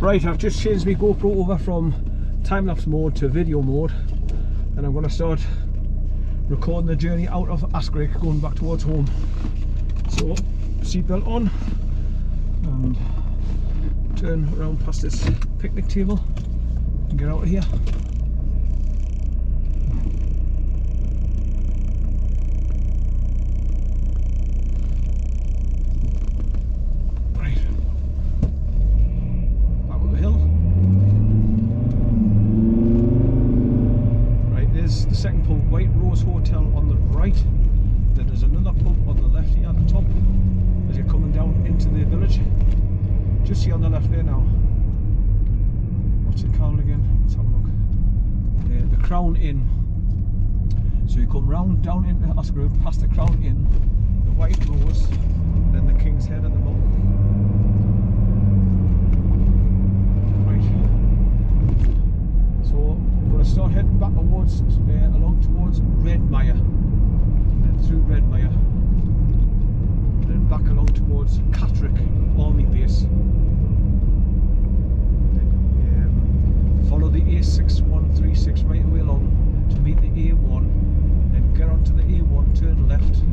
Right, I've just changed my GoPro over from time-lapse mode to video mode, and I'm going to start recording the journey out of ASKRIGG going back towards home. So, seatbelt on and turn around past this picnic table and get out of here. The second pub, White Rose Hotel on the right. Then there's another pub on the left here at the top as you're coming down into the village. Just here on the left there now. What's it called again? Let's have a look. The Crown Inn. So you come round down into ASKRIGG, past the Crown Inn, the White Rose, then the King's Head at the bottom. Right. So we're going to start heading back towards along towards REDMIRE, then through REDMIRE, then back along towards CATTERICK Army Base. Then follow the A6136 right away along to meet the A1, then get onto the A1, turn left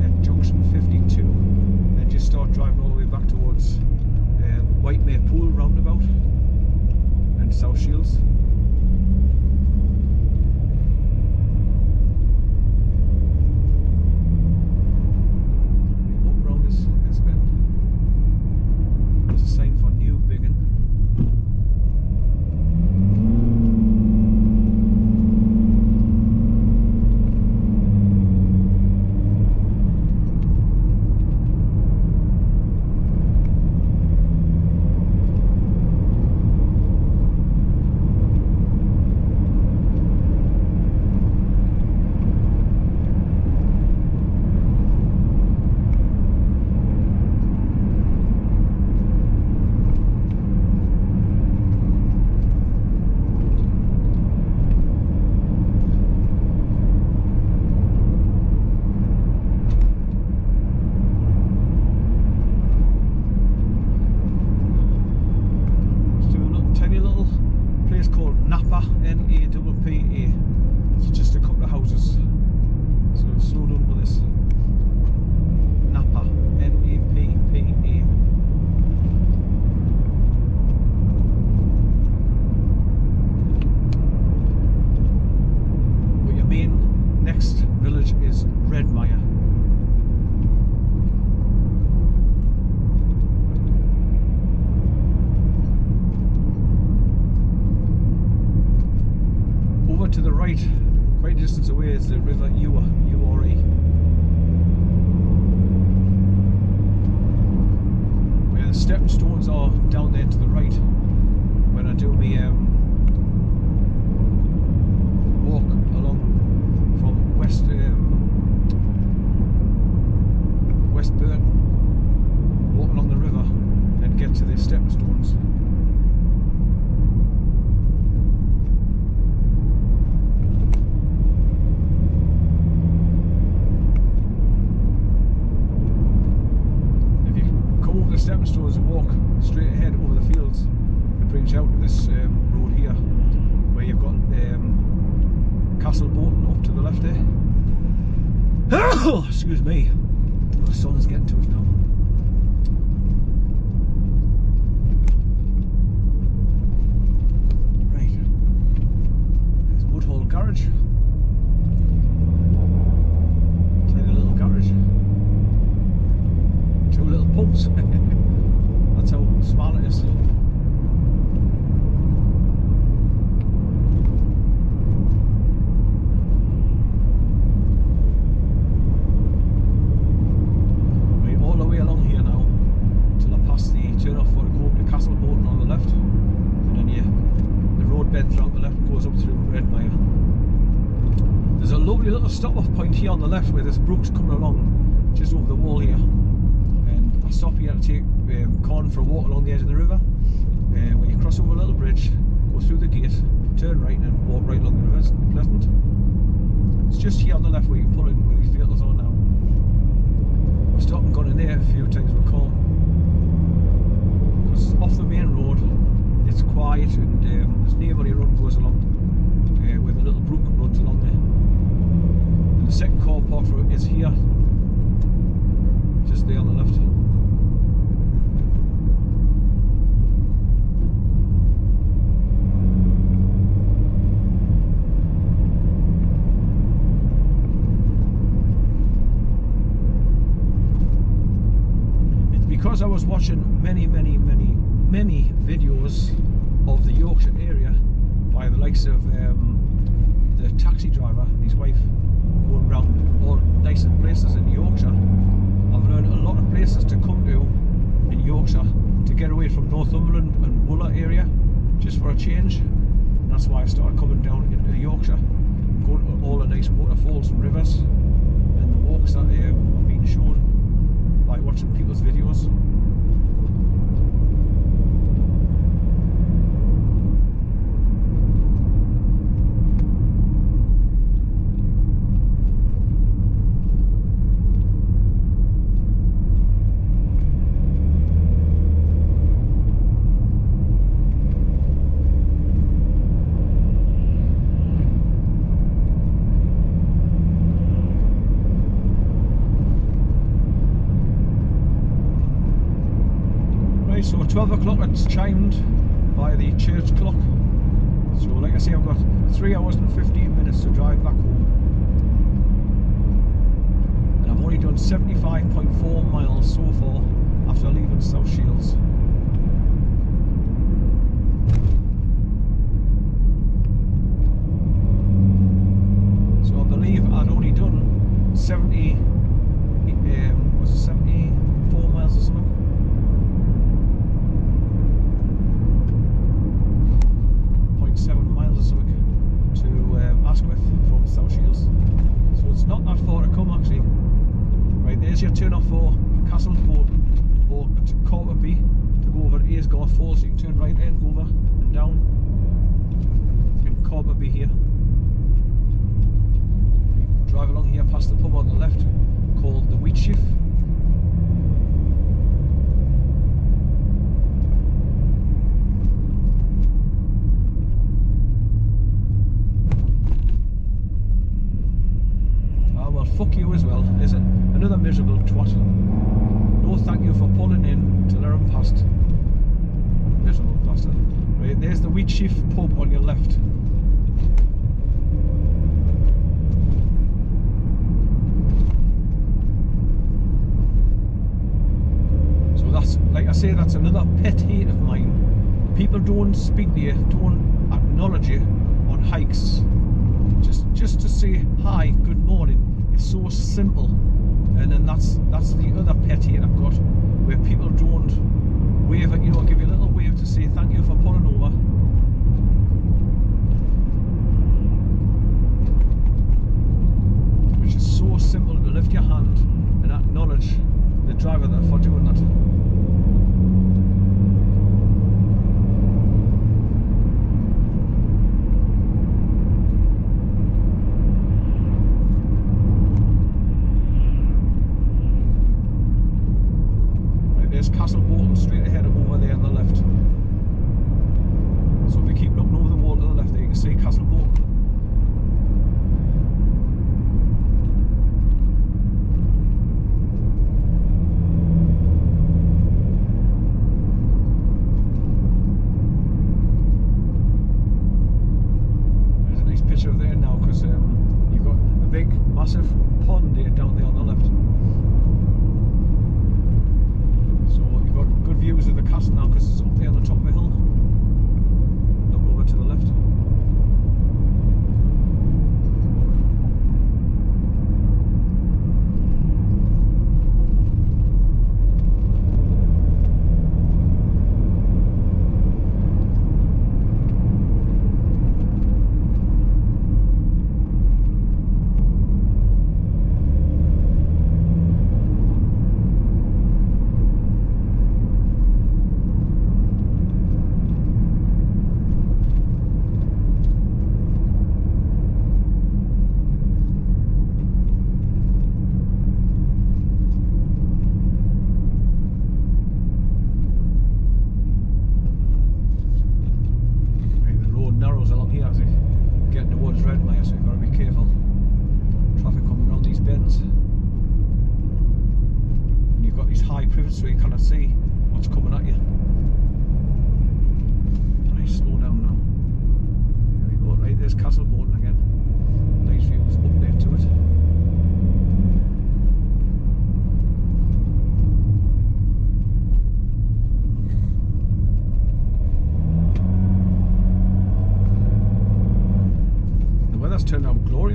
at junction 52, then just start driving all the way back towards REDMIRE Pool roundabout and South Shields. NAPPA. It's just a couple of houses. So slow down for this. Nappa, N-A-P-P-A. Well, your main next village is REDMIRE. To the right, quite a distance away, is the River Ure. Where the stepping stones are down there to the right. When I do my walk along from West Burn, walk along the river and get to the stepping stones. Stepping stones and walk straight ahead over the fields. It brings you out to this road here where you've got Castle Bolton up to the left there. Excuse me, the sun's getting to us now. Right, there's Woodhall Garage. Tiny little garage. Two little pubs. That's how small it is. Right, all the way along here now till I pass the turn off for to go up to Castle Bolton on the left, and then the road bends around the left and goes up through REDMIRE. There's a lovely little stop off point here on the left where there's brooks coming along just over the wall here. I stop here to take corn for a walk along the edge of the river. When you cross over a little bridge, go through the gate, turn right and walk right along the river. It's pleasant. It's just here on the left where you can pull in where these vehicles are now. I've stopped and gone in there a few times with corn. Because off the main road watching many videos of the Yorkshire area by the likes of the taxi driver and his wife going around all nice places in Yorkshire. I've learned a lot of places to come to in Yorkshire to get away from Northumberland and Wooler area, just for a change. And that's why I started coming down into Yorkshire, going to all the nice waterfalls and rivers and the walks that I've been shown by watching people's videos. So 12 o'clock it's chimed by the church clock. So like I say, I've got 3 hours and 15 minutes to drive back home. And I've only done 75.4 miles so far after leaving South Shields. So I believe I'd only done 74 miles or something. 7 miles or so to ASKRIGG from South Shields, so it's not that far to come actually. Right, there's your turn off for Castlebolton or Corby to go over to Aysgarth Falls. You can turn right there and go over and down in Corby here. Drive along here past the pub on the left called the Wheat Sheaf. Fuck you as well, is it? Another miserable twat. No thank you for pulling in till I'm past. Miserable bastard. Right, there's the Wheat Sheaf pub on your left. So that's, like I say, that's another pet hate of mine. People don't speak to you, don't acknowledge you on hikes. Just to say hi, good morning. It's so simple, and then that's the other pet hate I've got, where people don't wave at you or give you a little wave to say thank you for pulling over. Which is so simple, to lift your hand and acknowledge the driver for doing that. There's Castlebolton straight ahead of over there on the left.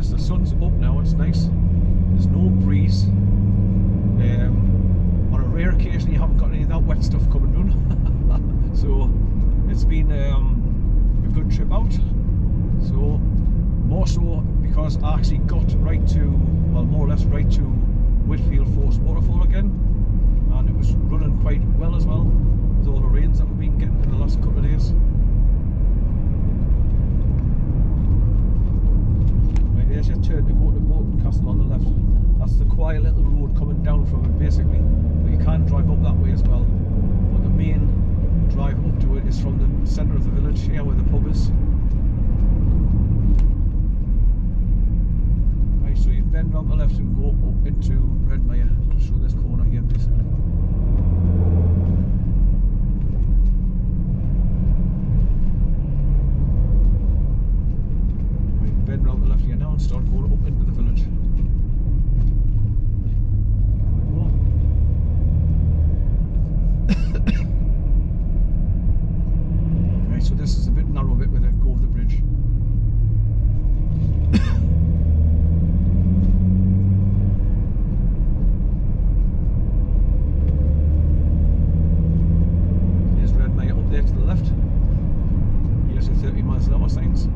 is, the sun's up now, it's nice. There's no breeze. On a rare occasion you haven't got any of that wet stuff coming down. So it's been a good trip out. So more so because I actually got right to, well, more or less right to Whitfield Force Waterfall again, and it was running quite well as well with all the rains that we've been getting in the last couple of days. Right, there's your turn to go to Bolton Castle on the left. That's the quiet little road coming down from it basically, but you can drive up that way as well. But the main drive up to it is from the centre of the village here where the pub is. Right, so you bend on the left and go up into Redmire, just through this corner here basically. Right, bend around the left here now and start going up into the village. Right, so this is a bit narrow bit where they go over the bridge. There's Redmire up there to the left. Here's the 30 miles an hour signs.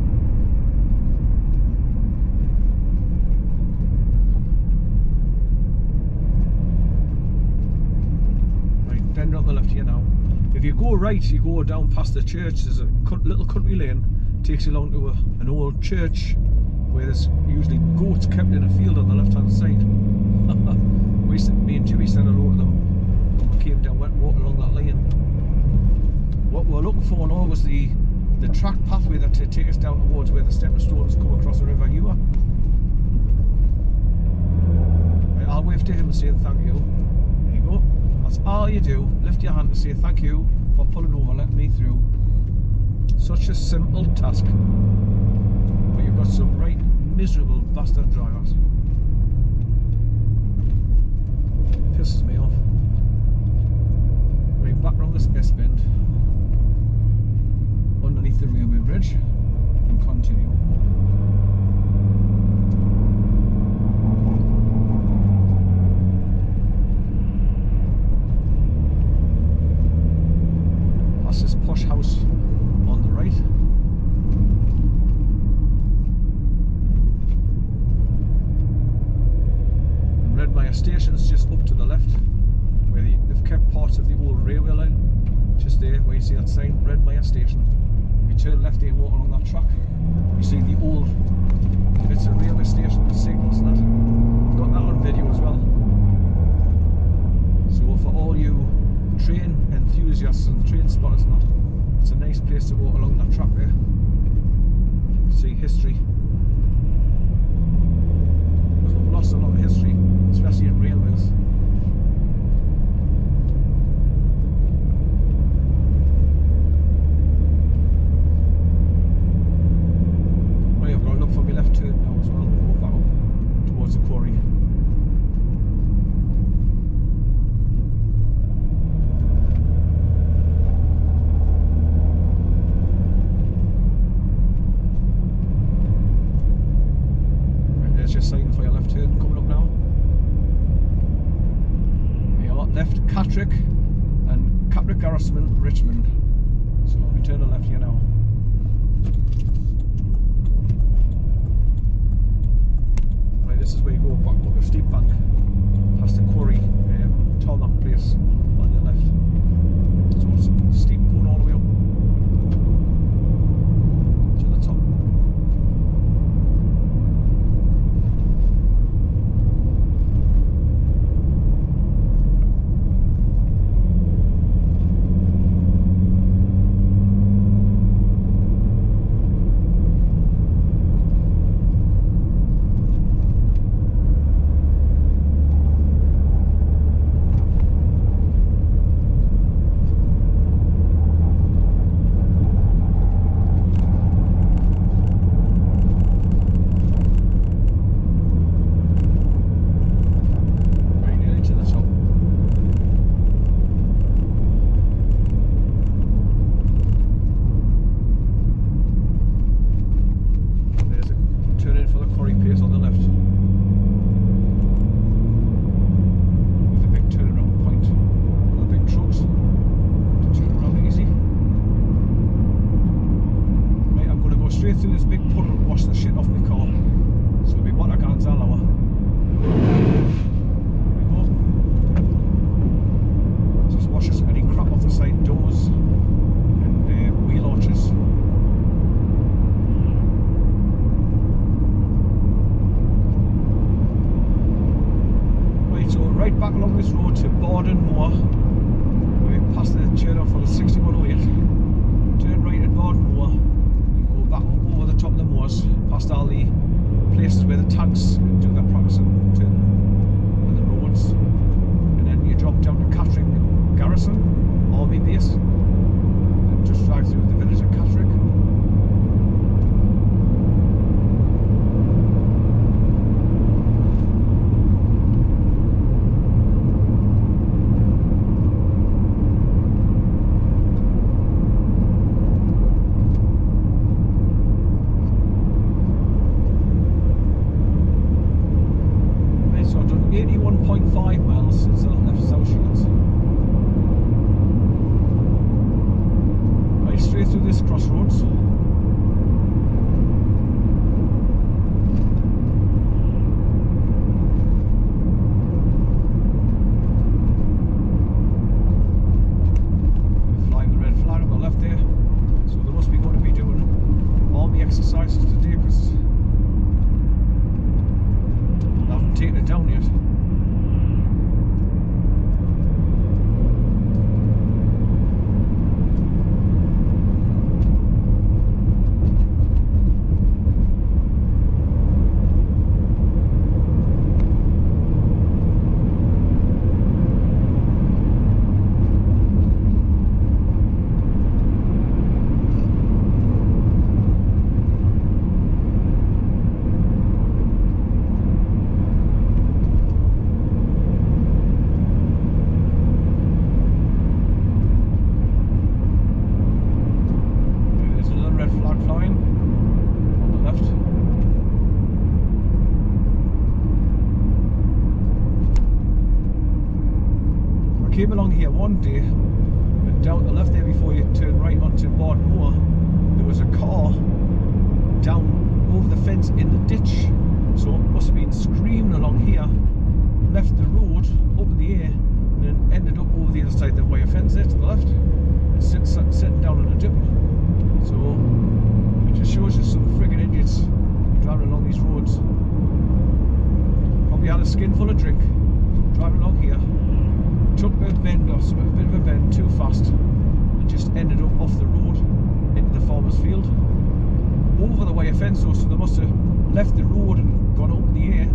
Bend on the left here now. If you go right, you go down past the church. There's a little country lane, takes you along to an old church where there's usually goats kept in a field on the left hand side. Me and Jimmy said hello to them when we came down, walked along that lane. What we're looking for now was the track pathway that to take us down towards where the stepping stones come across the River Ewer. Right, I'll wave to him and say thank you. There you go. That's all you do. Lift your hand to say thank you for pulling over, letting me through. Such a simple task, but you've got some right miserable bastard drivers. Pisses me off. Right, back round this S bend, underneath the railway bridge, and continue. This posh house on the right. And Redmire Station's just up to the left, where they've kept parts of the old railway line. Just there, where you see that sign, Redmire Station. If you turn left here and walk along that track, you see the old bits of railway station, the signals and that. I've got that on video as well. So for all you train enthusiasts and train spotters and that, it's a nice place to walk along that track there. See history. Because we've lost a lot of history, especially in railways. Right, I've got to look for my left turn now as well to go back up towards the quarry. straight through this big puddle to wash the shit off my car. So it'll be water cans all hour. Just washes any crap off the side doors and wheel arches. Right, so right back along this road to BARDON Moor. We're past the turn off for the 6108. Turn right at BARDON Moor. You go back up over the top of the moors, past all the places where the tanks do their practice and turn on the roads. And then you drop down to CATTERICK Garrison, Army Base, and just drive through the village of CATTERICK. So I've done 81.5 miles since I left South Shields. Right, straight through this crossroads. Flying the red flag on the left there. So they must be going to be doing army exercises today because I haven't taken it down yet. Came along here one day, and down the left there before you turn right onto BARDON Moor, there was a car down over the fence in the ditch. So it must have been screaming along here, left the road up in the air, and then ended up over the other side of the wire fence there to the left, and sitting down on a dip. So it just shows you some friggin' idiots driving along these roads. Probably had a skin full of drink, driving along here. Took a bend or something, a bit of a bend too fast, and just ended up off the road into the farmer's field, over the wire fence. So they must have left the road and gone up in the air.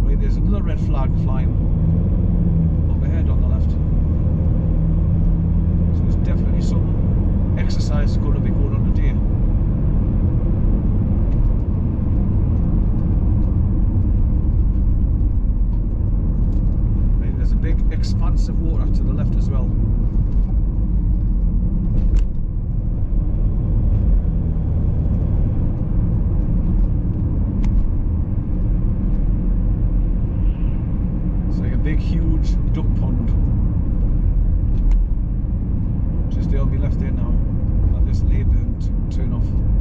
Wait, there's another red flag flying up ahead on the left. So there's definitely some exercise going to be going on today. Big expanse of water to the left as well. It's like a big huge duck pond. Just there on my left there now. Let this lay and turn off.